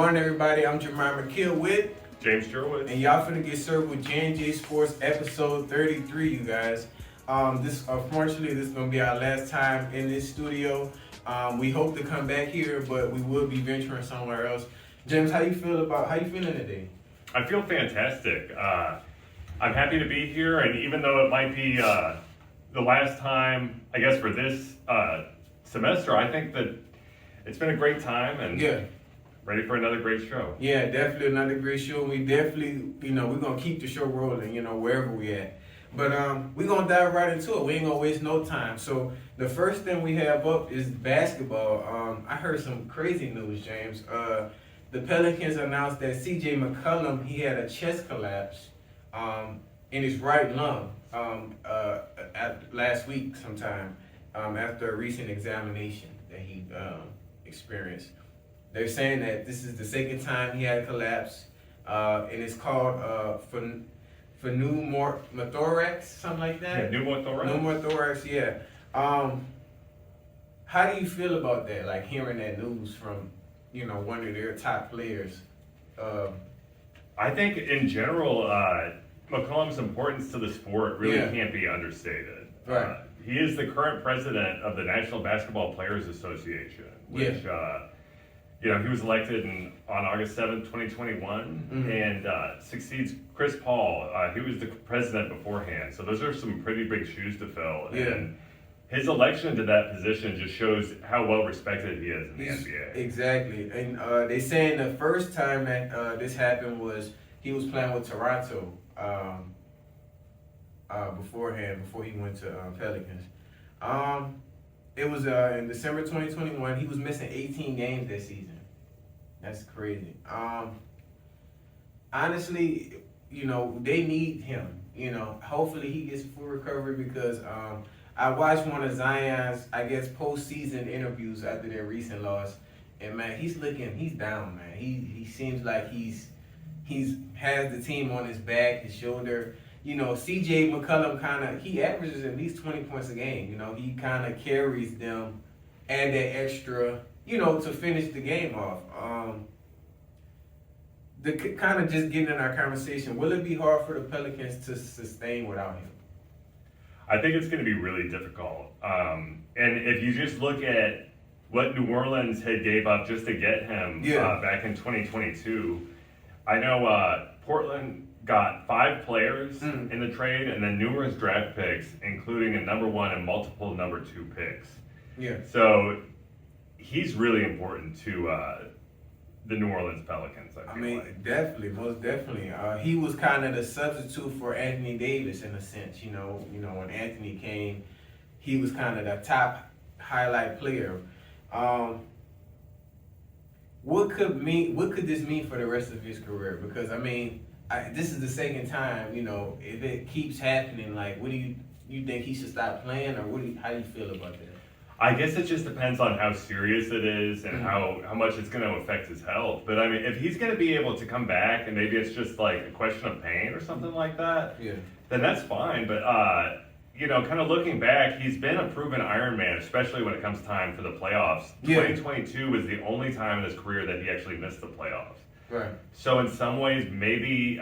morning, everybody. I'm Jeremiah McKill with James Sherwood. And y'all finna get served with J&J Sports episode 33, you guys. Unfortunately, this is gonna be our last time in this studio. We hope to come back here, but we will be venturing somewhere else. James, how you feeling today? I feel fantastic. I'm happy to be here, and even though it might be the last time, I guess, for this semester, I think that it's been a great time and ready for another great show. Yeah, definitely another great show. We definitely, we're going to keep the show rolling, wherever we at. But we're going to dive right into it. We ain't going to waste no time. So the first thing we have up is basketball. I heard some crazy news, James. The Pelicans announced that CJ McCollum, he had a chest collapse in his right lung last week sometime after a recent examination that he experienced. They're saying that this is the second time he had a collapse, and it's called pneumothorax, something like that. Yeah, pneumothorax. Pneumothorax, yeah. How do you feel about that? Like hearing that news from, one of their top players. I think in general, McCollum's importance to the sport really can't be understated. Right. He is the current president of the National Basketball Players Association, which. He was elected on August 7th, 2021, and succeeds Chris Paul. He was the president beforehand, so those are some pretty big shoes to fill. Yeah. And his election to that position just shows how well respected he is in the NBA. Exactly, and they saying the first time that this happened was he was playing with Toronto beforehand, before he went to Pelicans. It was in December 2021. He was missing 18 games that season. That's crazy. Honestly, they need him. Hopefully he gets full recovery because I watched one of Zion's, I guess, postseason interviews after their recent loss, and man, he's down, man. He seems like he's has the team on his back, his shoulder. CJ McCollum he averages at least 20 points a game. He kind of carries them and that extra, to finish the game off. The kind of just getting in our conversation, will it be hard for the Pelicans to sustain without him? I think it's going to be really difficult. And if you just look at what New Orleans had gave up just to get him back in 2022, I know Portland got 5 players in the trade and then numerous draft picks, including a number 1 and multiple number 2 picks. Yeah. So he's really important to the New Orleans Pelicans, I feel like. Definitely, most definitely. He was kind of the substitute for Anthony Davis in a sense. When Anthony came, he was kind of the top highlight player. What could this mean for the rest of his career? Because this is the second time. If it keeps happening, like, what do you think he should stop playing, or how do you feel about that? I guess it just depends on how serious it is and how much it's going to affect his health. But if he's going to be able to come back and maybe it's just like a question of pain or something like that, then that's fine. But kind of looking back, he's been a proven Iron Man, especially when it comes time for the playoffs. 2022 was the only time in his career that he actually missed the playoffs. Right. So in some ways, maybe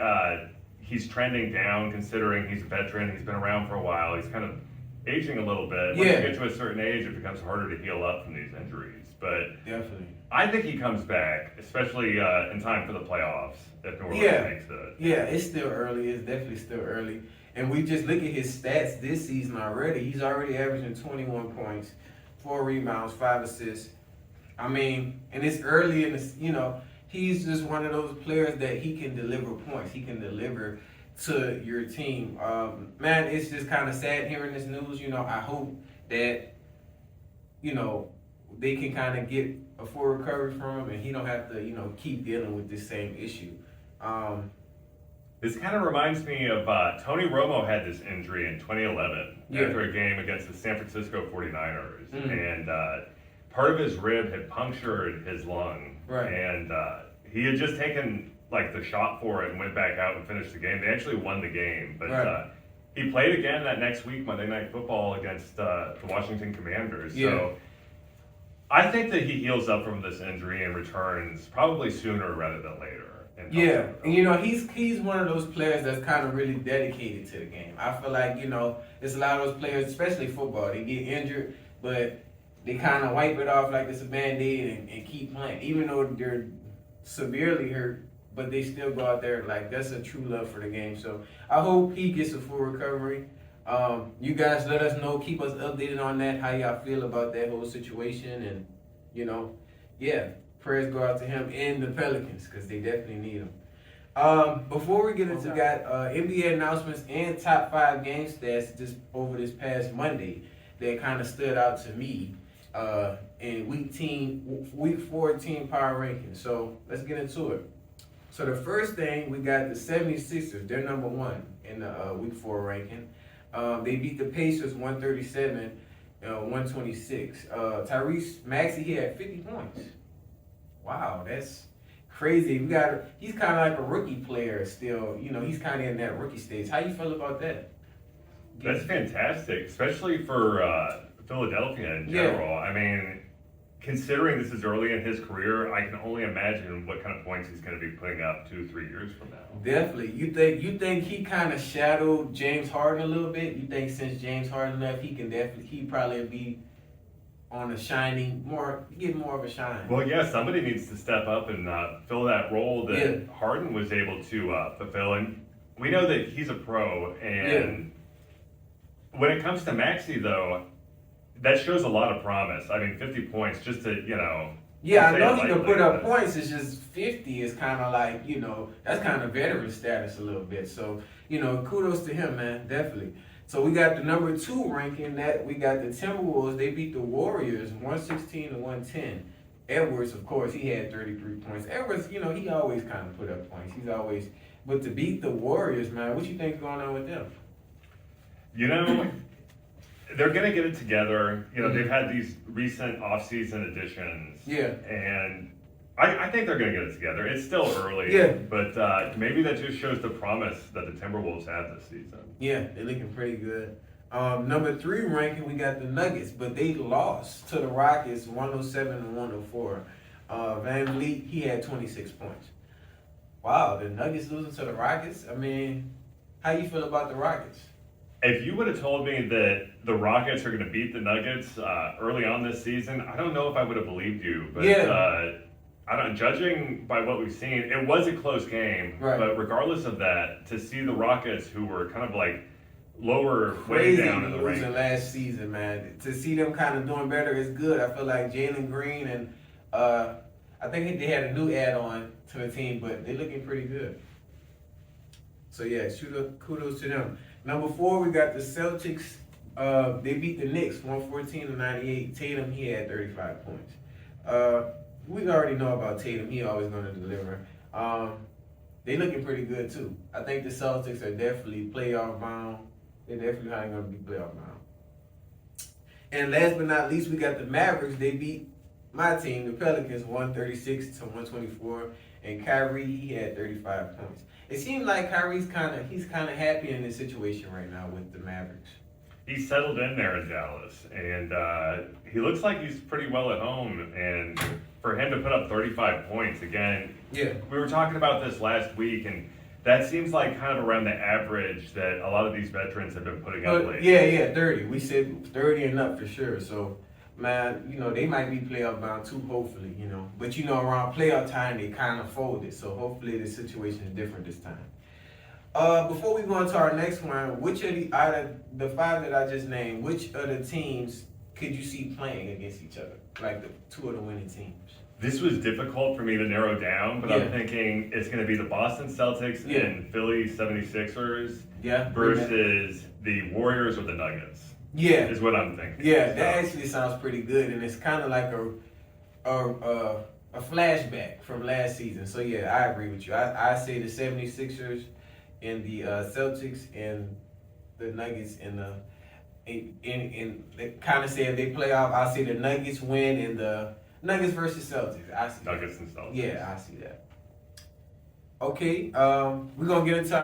he's trending down, considering he's a veteran. He's been around for a while. He's kind of aging a little bit. Once you get to a certain age, it becomes harder to heal up from these injuries. But definitely, I think he comes back, especially in time for the playoffs, if New Orleans makes it. Yeah, it's still early. It's definitely still early. And we just look at his stats this season already. He's already averaging 21 points, 4 rebounds, 5 assists. And it's early in this, he's just one of those players that he can deliver points. He can deliver to your team. Man, it's just kind of sad hearing this news. I hope that, they can kind of get a full recovery from him and he don't have to, keep dealing with this same issue. This kind of reminds me of Tony Romo had this injury in 2011 after a game against the San Francisco 49ers. And part of his rib had punctured his lung. Right. And he had just taken the shot for it and went back out and finished the game. They actually won the game, but he played again that next week, Monday Night Football, against the Washington Commanders. So I think that he heals up from this injury and returns probably sooner rather than later. Yeah, and you know, he's one of those players that's kind of really dedicated to the game. I feel like, you know, there's a lot of those players, especially football, they get injured, but they kind of wipe it off like it's a Band-Aid and keep playing. Even though they're severely hurt, but they still go out there like that's a true love for the game. So I hope he gets a full recovery. You guys let us know, keep us updated on that, how y'all feel about that whole situation. And, you know, yeah. Prayers go out to him and the Pelicans because they definitely need him. Before we get into got NBA announcements and top 5 game stats just over this past Monday that kind of stood out to me in week 14 power rankings. So let's get into it. So the first thing, we got the 76ers. They're number 1 in the week 4 ranking. They beat the Pacers 137, 126. Tyrese Maxey, he had 50 points. Wow, that's crazy. He's kind of like a rookie player still. You know, he's kind of in that rookie stage. How you feel about that? That's fantastic, especially for Philadelphia in general. Yeah. I mean, considering this is early in his career, I can only imagine what kind of points he's going to be putting up 2-3 years from now. Definitely. You think he kind of shadowed James Harden a little bit? You think since James Harden left, he probably be on a get more of a shine. Well, yeah, somebody needs to step up and fill that role that Harden was able to fulfill. And we know that he's a pro. And when it comes to Maxey, though, that shows a lot of promise. I mean, 50 points just to, you know. Yeah, I know he can put up points. It's just 50 is kind of like, you know, that's kind of veteran status a little bit. So, you know, kudos to him, man, definitely. So we got the number 2 ranking that we got the Timberwolves. They beat the Warriors 116-110. Edwards, of course, he had 33 points. Edwards, you know, he always kind of put up points. But to beat the Warriors, man, what you think going on with them? You know, they're going to get it together. You know, they've had these recent offseason additions. Yeah. And I think they're going to get it together. It's still early. Yeah. But maybe that just shows the promise that the Timberwolves have this season. Yeah, they're looking pretty good. Number 3 ranking, we got the Nuggets, but they lost to the Rockets 107-104. Van Vliet, he had 26 points. Wow, the Nuggets losing to the Rockets? I mean, how you feel about the Rockets? If you would have told me that the Rockets are going to beat the Nuggets early on this season, I don't know if I would have believed you. But judging by what we've seen, it was a close game. Right. But regardless of that, to see the Rockets, who were kind of like lower, way down in the ranks last season, man, to see them kind of doing better is good. I feel like Jalen Green and I think they had a new add-on to the team, but they're looking pretty good. So yeah, kudos to them. Number 4, we got the Celtics. They beat the Knicks 114-98. Tatum, he had 35 points. We already know about Tatum. He always going to deliver. They looking pretty good too. I think the Celtics are definitely playoff bound. They're definitely going to be playoff bound. And last but not least, we got the Mavericks. They beat my team, the Pelicans, 136-124. And Kyrie, he had 35 points. It seems like Kyrie's kind of happy in this situation right now with the Mavericks. He's settled in there in Dallas, and he looks like he's pretty well at home. And for him to put up 35 points again, yeah, we were talking about this last week, and that seems like kind of around the average that a lot of these veterans have been putting up lately. Yeah, 30. We said 30 and up for sure. So, man, you know, they might be playoff bound too, hopefully, you know. But, you know, around playoff time, they kind of folded. So, hopefully, the situation is different this time. Before we go into our next one, which of out of the 5 that I just named, which of the teams could you see playing against each other? Like the 2 of the winning teams? This was difficult for me to narrow down, but I'm thinking it's going to be the Boston Celtics and Philly 76ers versus the Warriors or the Nuggets. Yeah. Is what I'm thinking. Yeah, that actually sounds pretty good, and it's kind of like a flashback from last season. So, yeah, I agree with you. I say the 76ers and the Celtics and the Nuggets and kind of say if they play off, I see the Nuggets win and the Nuggets versus Celtics. I see Nuggets and Celtics. Yeah, I see that. Okay, we're going to get into